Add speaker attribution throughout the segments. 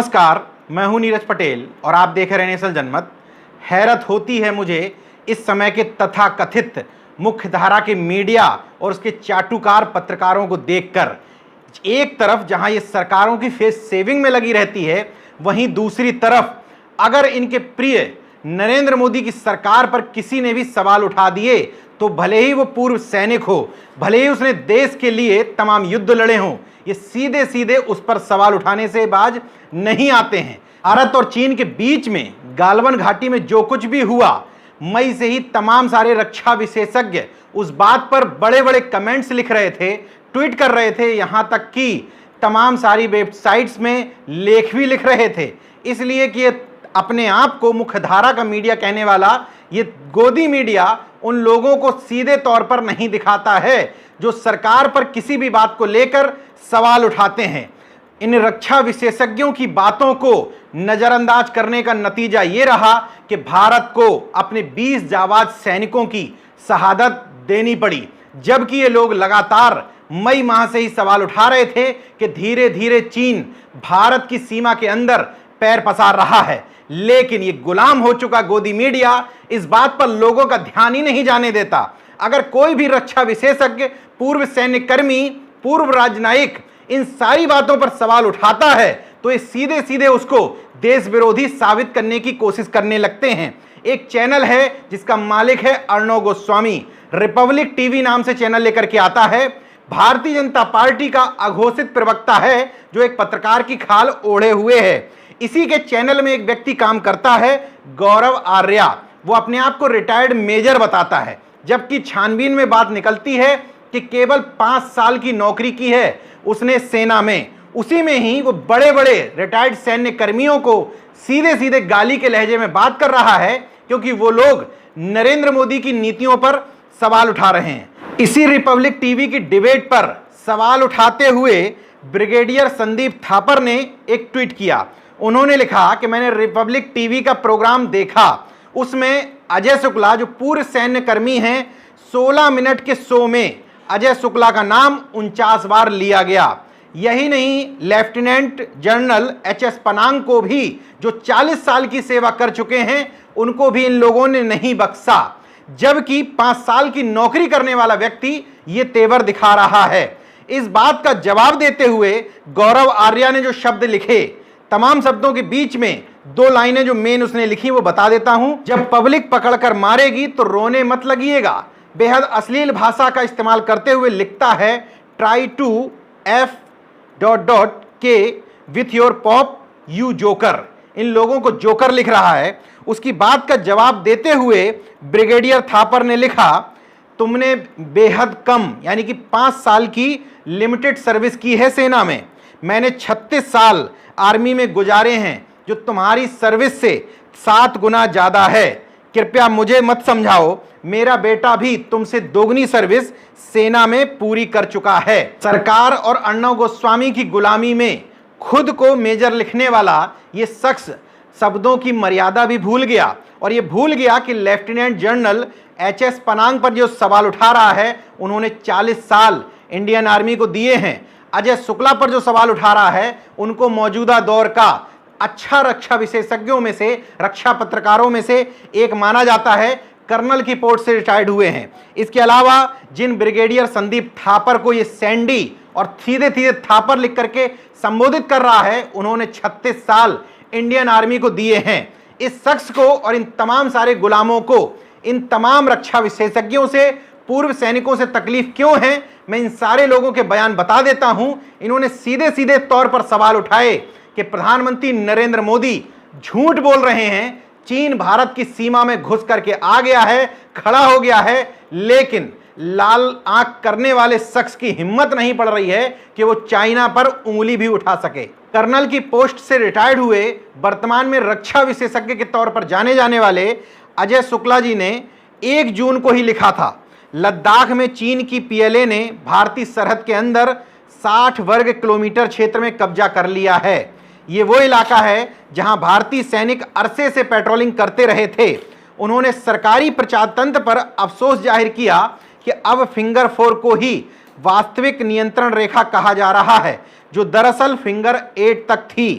Speaker 1: नमस्कार, मैं हूं नीरज पटेल और आप देख रहे हैं नेशनल जनमत। हैरत होती है मुझे इस समय के तथाकथित मुख्यधारा के मीडिया और उसके चाटुकार पत्रकारों को देखकर। एक तरफ जहां ये सरकारों की फेस सेविंग में लगी रहती है, वहीं दूसरी तरफ अगर इनके प्रिय नरेंद्र मोदी की सरकार पर किसी ने भी सवाल उठा दिए तो भले ही वो पूर्व सैनिक हो, भले ही उसने देश के लिए तमाम युद्ध लड़े हों, ये सीधे सीधे उस पर सवाल उठाने से बाज नहीं आते हैं। भारत और चीन के बीच में गालवन घाटी में जो कुछ भी हुआ, मई से ही तमाम सारे रक्षा विशेषज्ञ उस बात पर बड़े बड़े कमेंट्स लिख रहे थे, ट्वीट कर रहे थे, यहां तक कि तमाम सारी वेबसाइट्स में लेख भी लिख रहे थे। इसलिए कि ये अपने आप को मुख्यधारा का मीडिया कहने वाला ये गोदी मीडिया उन लोगों को सीधे तौर पर नहीं दिखाता है जो सरकार पर किसी भी बात को लेकर सवाल उठाते हैं। इन रक्षा विशेषज्ञों की बातों को नजरअंदाज करने का नतीजा ये रहा कि भारत को अपने 20 जाबाज सैनिकों की शहादत देनी पड़ी, जबकि ये लोग लगातार मई माह से ही सवाल उठा रहे थे कि धीरे धीरे चीन भारत की सीमा के अंदर पैर पसार रहा है। लेकिन ये गुलाम हो चुका गोदी मीडिया इस बात पर लोगों का ध्यान ही नहीं जाने देता। अगर कोई भी रक्षा विशेषज्ञ, पूर्व सैन्य कर्मी, पूर्व राजनयिक इन सारी बातों पर सवाल उठाता है तो ये सीधे सीधे उसको देश विरोधी साबित करने की कोशिश करने लगते हैं। एक चैनल है जिसका मालिक है अर्णव गोस्वामी, रिपब्लिक टीवी नाम से चैनल लेकर के आता है। भारतीय जनता पार्टी का अघोषित प्रवक्ता है जो एक पत्रकार की खाल ओढ़े हुए है। इसी के चैनल में एक व्यक्ति काम करता है, गौरव आर्या। वो अपने आप को रिटायर्ड मेजर बताता है, जबकि छानबीन में बात निकलती है कि केवल 5 साल की नौकरी की है उसने सेना में। उसी में ही वो बड़े बड़े रिटायर्ड सैन्य कर्मियों को सीधे सीधे गाली के लहजे में बात कर रहा है, क्योंकि वो लोग नरेंद्र मोदी की नीतियों पर सवाल उठा रहे हैं। इसी रिपब्लिक टीवी की डिबेट पर सवाल उठाते हुए ब्रिगेडियर संदीप थापर ने एक ट्वीट किया। उन्होंने लिखा कि मैंने रिपब्लिक टीवी का प्रोग्राम देखा, उसमें अजय शुक्ला जो पूर्व सैन्य कर्मी हैं, 16 मिनट के शो में अजय शुक्ला का नाम 49 बार लिया गया। यही नहीं, लेफ्टिनेंट जनरल एच.एस. पनांग को भी जो 40 साल की सेवा कर चुके हैं, उनको भी इन लोगों ने नहीं बख्शा, जबकि 5 साल की नौकरी करने वाला व्यक्ति ये तेवर दिखा रहा है। इस बात का जवाब देते हुए गौरव आर्या ने जो शब्द लिखे, तमाम शब्दों के बीच में 2 लाइनें जो मेन उसने लिखी वो बता देता हूं। जब पब्लिक पकड़कर मारेगी तो रोने मत लगिएगा। बेहद अश्लील भाषा का इस्तेमाल करते हुए लिखता है, ट्राई टू एफ ... के with your pop you joker. इन लोगों को जोकर लिख रहा है। उसकी बात का जवाब देते हुए ब्रिगेडियर थापर ने लिखा, तुमने बेहद कम यानी कि 5 साल की लिमिटेड सर्विस की है सेना में। मैंने 36 साल आर्मी में गुजारे हैं, जो तुम्हारी सर्विस से 7 गुना ज्यादा है। कृपया मुझे मत समझाओ, मेरा बेटा भी तुमसे दोगुनी सर्विस सेना में पूरी कर चुका है। सरकार और अर्णव गोस्वामी की गुलामी में खुद को मेजर लिखने वाला ये शख्स शब्दों की मर्यादा भी भूल गया, और ये भूल गया कि लेफ्टिनेंट जनरल एच.एस. पनांग पर जो सवाल उठा रहा है, उन्होंने 40 साल इंडियन आर्मी को दिए हैं। अजय शुक्ला पर जो सवाल उठा रहा है, उनको मौजूदा दौर का अच्छा रक्षा विशेषज्ञों में से, रक्षा पत्रकारों में से एक माना जाता है। कर्नल की पोस्ट से रिटायर्ड हुए हैं। इसके अलावा जिन ब्रिगेडियर संदीप थापर को ये सैंडी और सीधे सीधे थापर लिख करके संबोधित कर रहा है, उन्होंने 36 साल इंडियन आर्मी को दिए हैं। इस शख्स को और इन तमाम सारे गुलामों को, इन तमाम रक्षा विशेषज्ञों से, पूर्व सैनिकों से तकलीफ क्यों है, मैं इन सारे लोगों के बयान बता देता हूं। इन्होंने सीधे सीधे तौर पर सवाल उठाए कि प्रधानमंत्री नरेंद्र मोदी झूठ बोल रहे हैं, चीन भारत की सीमा में घुस करके आ गया है, खड़ा हो गया है, लेकिन लाल आंख करने वाले शख्स की हिम्मत नहीं पड़ रही है कि वो चाइना पर उंगली भी उठा सके। कर्नल की पोस्ट से रिटायर्ड हुए, वर्तमान में रक्षा विशेषज्ञ के तौर पर जाने जाने वाले अजय शुक्ला जी ने 1 जून को ही लिखा था, लद्दाख में चीन की पीएलए ने भारतीय सरहद के अंदर 60 वर्ग किलोमीटर क्षेत्र में कब्जा कर लिया है। ये वो इलाका है जहां भारतीय सैनिक अरसे से पेट्रोलिंग करते रहे थे। उन्होंने सरकारी प्रचार तंत्र पर अफसोस जाहिर किया कि अब फिंगर 4 को ही वास्तविक नियंत्रण रेखा कहा जा रहा है, जो दरअसल फिंगर 8 तक थी।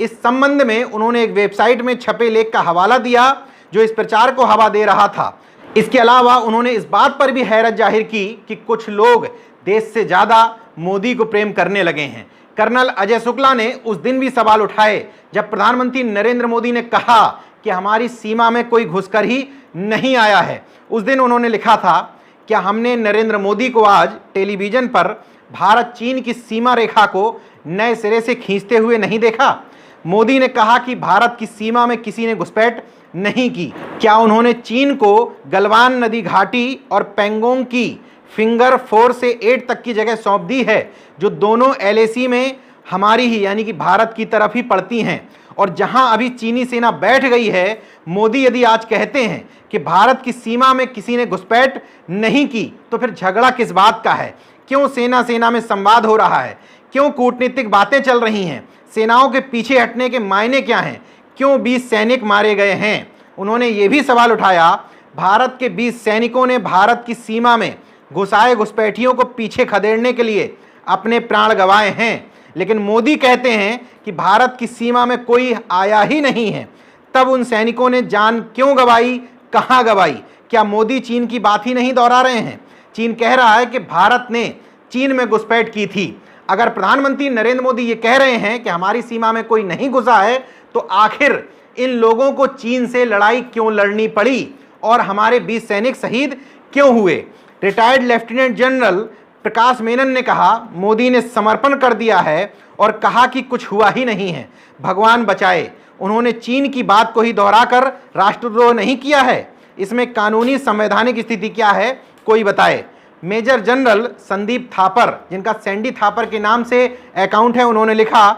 Speaker 1: इस संबंध में उन्होंने एक वेबसाइट में छपे लेख का हवाला दिया जो इस प्रचार को हवा दे रहा था। इसके अलावा उन्होंने इस बात पर भी हैरत जाहिर की कि कुछ लोग देश से ज्यादा मोदी को प्रेम करने लगे हैं। कर्नल अजय शुक्ला ने उस दिन भी सवाल उठाए जब प्रधानमंत्री नरेंद्र मोदी ने कहा कि हमारी सीमा में कोई घुसकर ही नहीं आया है। उस दिन उन्होंने लिखा था, क्या हमने नरेंद्र मोदी को आज टेलीविजन पर भारत चीन की सीमा रेखा को नए सिरे से खींचते हुए नहीं देखा? मोदी ने कहा कि भारत की सीमा में किसी ने घुसपैठ नहीं की। क्या उन्होंने चीन को गलवान नदी घाटी और पेंगोंग की फिंगर 4 से 8 तक की जगह सौंप दी है, जो दोनों LAC में हमारी ही यानी कि भारत की तरफ ही पड़ती हैं, और जहां अभी चीनी सेना बैठ गई है? मोदी यदि आज कहते हैं कि भारत की सीमा में किसी ने घुसपैठ नहीं की, तो फिर झगड़ा किस बात का है? क्यों सेना में संवाद हो रहा है? क्यों कूटनीतिक बातें चल रही हैं? सेनाओं के पीछे हटने के मायने क्या हैं? क्यों 20 सैनिक मारे गए हैं? उन्होंने ये भी सवाल उठाया, भारत के 20 सैनिकों ने भारत की सीमा में घुसाए घुसपैठियों को पीछे खदेड़ने के लिए अपने प्राण गंवाए हैं, लेकिन मोदी कहते हैं कि भारत की सीमा में कोई आया ही नहीं है। तब उन सैनिकों ने जान क्यों गंवाई, कहां गंवाई? क्या मोदी चीन की बात ही नहीं दोहरा रहे हैं? चीन कह रहा है कि भारत ने चीन में घुसपैठ की थी। अगर प्रधानमंत्री नरेंद्र मोदी ये कह रहे हैं कि हमारी सीमा में कोई नहीं घुसा है, तो आखिर इन लोगों को चीन से लड़ाई क्यों लड़नी पड़ी और हमारे 20 सैनिक शहीद क्यों हुए? रिटायर्ड लेफ्टिनेंट जनरल प्रकाश मेनन ने कहा, मोदी ने समर्पण कर दिया है और कहा कि कुछ हुआ ही नहीं है, भगवान बचाए। उन्होंने चीन की बात को ही दोहराकर राष्ट्रद्रोह नहीं किया है। इसमें कानूनी संवैधानिक स्थिति क्या है, कोई बताए। मेजर जनरल संदीप थापर, जिनका सैंडी थापर के नाम से अकाउंट है, उन्होंने लिखा,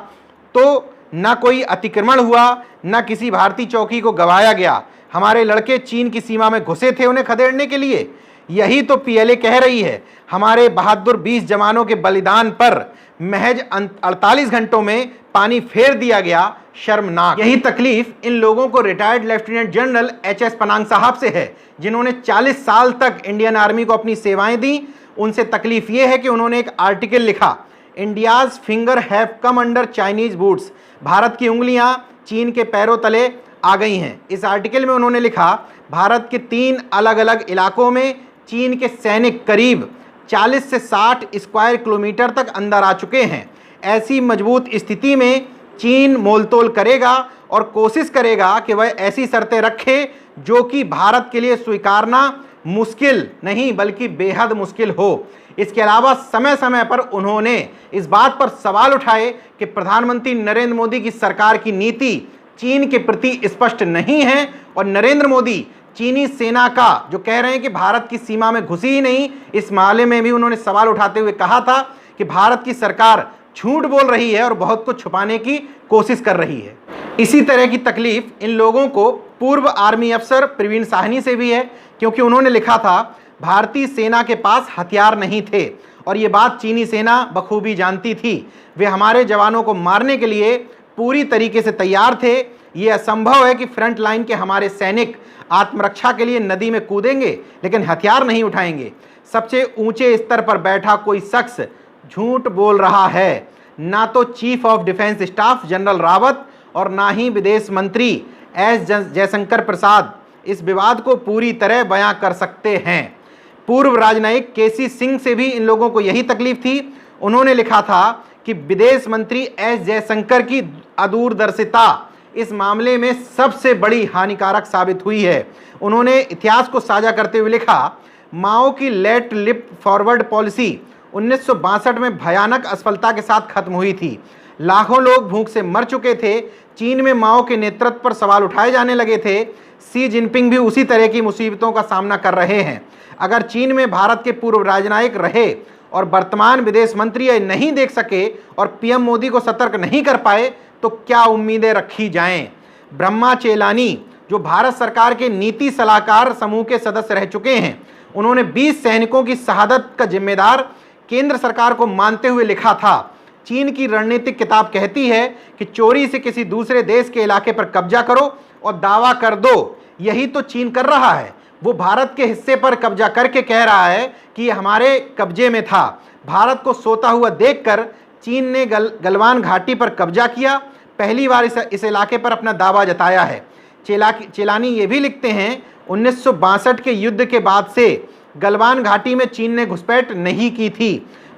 Speaker 1: तो ना कोई अतिक्रमण हुआ, ना किसी भारतीय चौकी को गंवाया गया। हमारे लड़के चीन की सीमा में घुसे थे उन्हें खदेड़ने के लिए। यही तो PLA कह रही है। हमारे बहादुर 20 जवानों के बलिदान पर महज 48 घंटों में पानी फेर दिया गया, शर्मनाक। यही तकलीफ इन लोगों को retired lieutenant general HS Panag साहब से है, जिन्होंने 40 साल तक इंडियन आर्मी को अपनी सेवाएं दी। उनसे तकलीफ ये है कि उन्होंने एक आर्टिकल लिखा, India's finger have come under Chinese boots, Bharat की उंगलियां चीन के पैरों तले आ गई हैं। इस आर्टिकल में उन्होंने लिखा, भारत के 3 अलग अलग इलाकों में चीन के सैनिक करीब 40 से 60 स्क्वायर किलोमीटर तक अंदर आ चुके हैं। ऐसी मजबूत स्थिति में चीन मोलतोल करेगा और कोशिश करेगा कि वह ऐसी शर्तें रखे जो कि भारत के लिए स्वीकारना मुश्किल नहीं बल्कि बेहद मुश्किल हो। इसके अलावा समय समय पर उन्होंने इस बात पर सवाल उठाए कि प्रधानमंत्री नरेंद्र मोदी की सरकार की नीति चीन के प्रति स्पष्ट नहीं है, और नरेंद्र मोदी चीनी सेना का जो कह रहे हैं कि भारत की सीमा में घुसी ही नहीं, इस मामले में भी उन्होंने सवाल उठाते हुए कहा था कि भारत की सरकार झूठ बोल रही है और बहुत कुछ छुपाने की कोशिश कर रही है। इसी तरह की तकलीफ इन लोगों को पूर्व आर्मी अफसर प्रवीण साहनी से भी है, क्योंकि उन्होंने लिखा था, भारतीय सेना के पास हथियार नहीं थे और ये बात चीनी सेना बखूबी जानती थी। वे हमारे जवानों को मारने के लिए पूरी तरीके से तैयार थे। ये असंभव है कि फ्रंट लाइन के हमारे सैनिक आत्मरक्षा के लिए नदी में कूदेंगे लेकिन हथियार नहीं उठाएंगे। सबसे ऊंचे स्तर पर बैठा कोई शख्स झूठ बोल रहा है। ना तो chief of defence staff general Rawat और ना ही विदेश मंत्री एस जयशंकर प्रसाद इस विवाद को पूरी तरह बयां कर सकते हैं। पूर्व राजनयिक केसी सिंह से भी इन लोगों को यही तकलीफ थी। उन्होंने लिखा था कि विदेश मंत्री एस जयशंकर की अदूरदर्शिता इस मामले में सबसे बड़ी हानिकारक साबित हुई है। उन्होंने इतिहास को साझा करते हुए लिखा, माओ की लेट लिप फॉरवर्ड पॉलिसी 1962 में भयानक असफलता के साथ खत्म हुई थी। लाखों लोग भूख से मर चुके थे। चीन में माओ के नेतृत्व पर सवाल उठाए जाने लगे थे। सी जिनपिंग भी उसी तरह की मुसीबतों का सामना कर रहे हैं। अगर चीन में भारत के पूर्व राजनयिक रहे और वर्तमान विदेश मंत्री यह नहीं देख सके और PM मोदी को सतर्क नहीं कर पाए तो क्या उम्मीदें रखी जाएं। ब्रह्मा चेलानी जो भारत सरकार के नीति सलाहकार समूह के सदस्य रह चुके हैं, उन्होंने 20 सैनिकों की शहादत का जिम्मेदार केंद्र सरकार को मानते हुए लिखा था, चीन की रणनीतिक किताब कहती है कि चोरी से किसी दूसरे देश के इलाके पर कब्जा करो और दावा कर दो। यही तो चीन कर रहा है। वो भारत के हिस्से पर कब्जा करके कह रहा है कि ये हमारे कब्जे में था। भारत को सोता हुआ देखकर चीन ने गलवान घाटी पर कब्जा किया, पहली बार इस इलाके पर अपना दावा जताया है। चेलानी ये भी लिखते हैं 1962 के युद्ध के बाद से गलवान घाटी में चीन ने घुसपैठ नहीं की थी।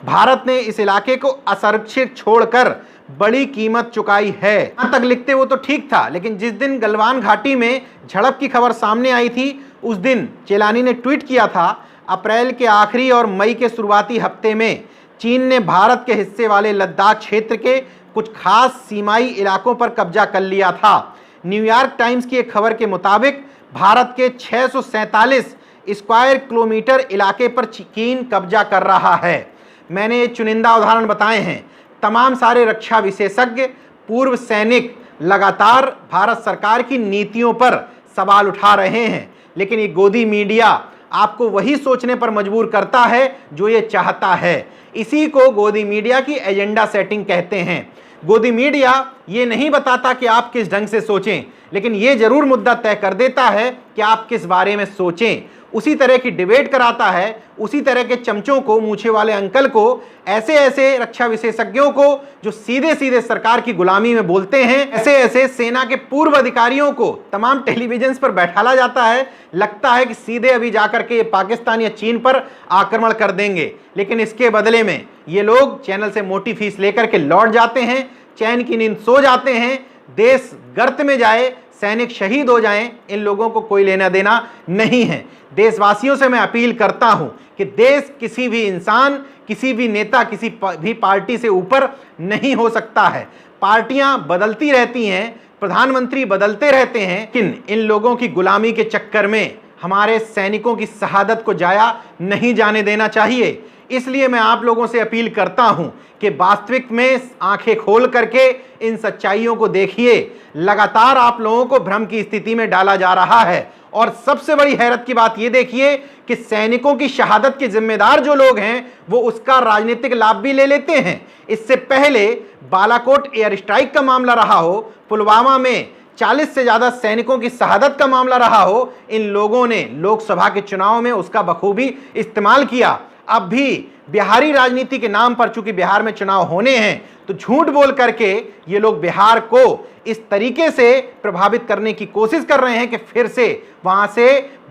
Speaker 1: भारत ने इस इलाके को असुरक्षित छोड़कर बड़ी कीमत चुकाई है। यहां तक लिखते वो तो ठीक था, लेकिन जिस दिन गलवान घाटी में झड़प की खबर सामने आई थी उस दिन चेलानी ने ट्वीट किया था, अप्रैल के आखिरी और मई के शुरुआती हफ्ते में चीन ने भारत के हिस्से वाले लद्दाख क्षेत्र के कुछ खास सीमाई इलाकों पर कब्जा कर लिया था। न्यूयॉर्क टाइम्स की एक खबर के मुताबिक भारत के 647 स्क्वायर किलोमीटर इलाके पर चीन कब्जा कर रहा है। मैंने ये चुनिंदा उदाहरण बताए हैं। तमाम सारे रक्षा विशेषज्ञ, पूर्व सैनिक लगातार भारत सरकार की नीतियों पर सवाल उठा रहे हैं, लेकिन ये गोदी मीडिया आपको वही सोचने पर मजबूर करता है जो ये चाहता है। इसी को गोदी मीडिया की एजेंडा सेटिंग कहते हैं। गोदी मीडिया ये नहीं बताता कि आप किस ढंग से सोचें, लेकिन ये जरूर मुद्दा तय कर देता है कि आप किस बारे में सोचें। उसी तरह की डिबेट कराता है, उसी तरह के चमचों को, मूछे वाले अंकल को, ऐसे ऐसे रक्षा विशेषज्ञों को जो सीधे सीधे सरकार की गुलामी में बोलते हैं, ऐसे ऐसे सेना के पूर्व अधिकारियों को तमाम टेलीविजन पर बैठाला जाता है। लगता है कि सीधे अभी जाकर के ये पाकिस्तान या चीन पर आक्रमण कर देंगे, लेकिन इसके बदले में ये लोग चैनल से मोटी फीस लेकर के लौट जाते हैं, चैन की नींद सो जाते हैं। देश गर्त में जाए, सैनिक शहीद हो जाएं, इन लोगों को कोई लेना देना नहीं है। देशवासियों से मैं अपील करता हूं कि देश किसी भी इंसान, किसी भी नेता, किसी भी पार्टी से ऊपर नहीं हो सकता है। पार्टियां बदलती रहती हैं, प्रधानमंत्री बदलते रहते हैं, लेकिन इन लोगों की गुलामी के चक्कर में हमारे सैनिकों की शहादत को जाया नहीं जाने देना चाहिए। इसलिए मैं आप लोगों से अपील करता हूं कि वास्तविक में आंखें खोल करके इन सच्चाइयों को देखिए। लगातार आप लोगों को भ्रम की स्थिति में डाला जा रहा है, और सबसे बड़ी हैरत की बात यह देखिए कि सैनिकों की शहादत के जिम्मेदार जो लोग हैं वो उसका राजनीतिक लाभ भी ले लेते हैं। इससे पहले बालाकोट एयर स्ट्राइक का मामला रहा हो, पुलवामा में 40 से ज्यादा सैनिकों की शहादत का मामला रहा हो, इन लोगों ने लोकसभा के चुनाव में उसका बखूबी इस्तेमाल किया। अब भी बिहारी राजनीति के नाम पर, चूंकि बिहार में चुनाव होने हैं, तो झूठ बोल करके ये लोग बिहार को इस तरीके से प्रभावित करने की कोशिश कर रहे हैं कि फिर से वहां से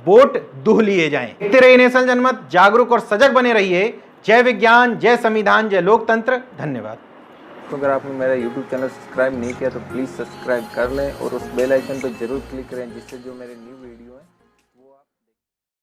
Speaker 1: वोट दूह लिए जाएं। देखते रहिए नेशनल जनमत, जागरूक और सजग बने रहिए। जय विज्ञान, जय संविधान, जय लोकतंत्र। धन्यवाद।
Speaker 2: तो अगर आपने मेरा YouTube चैनल सब्सक्राइब नहीं किया तो प्लीज़ सब्सक्राइब कर लें और उस बेल आइकन पर जरूर क्लिक करें, जिससे जो मेरे न्यू वीडियो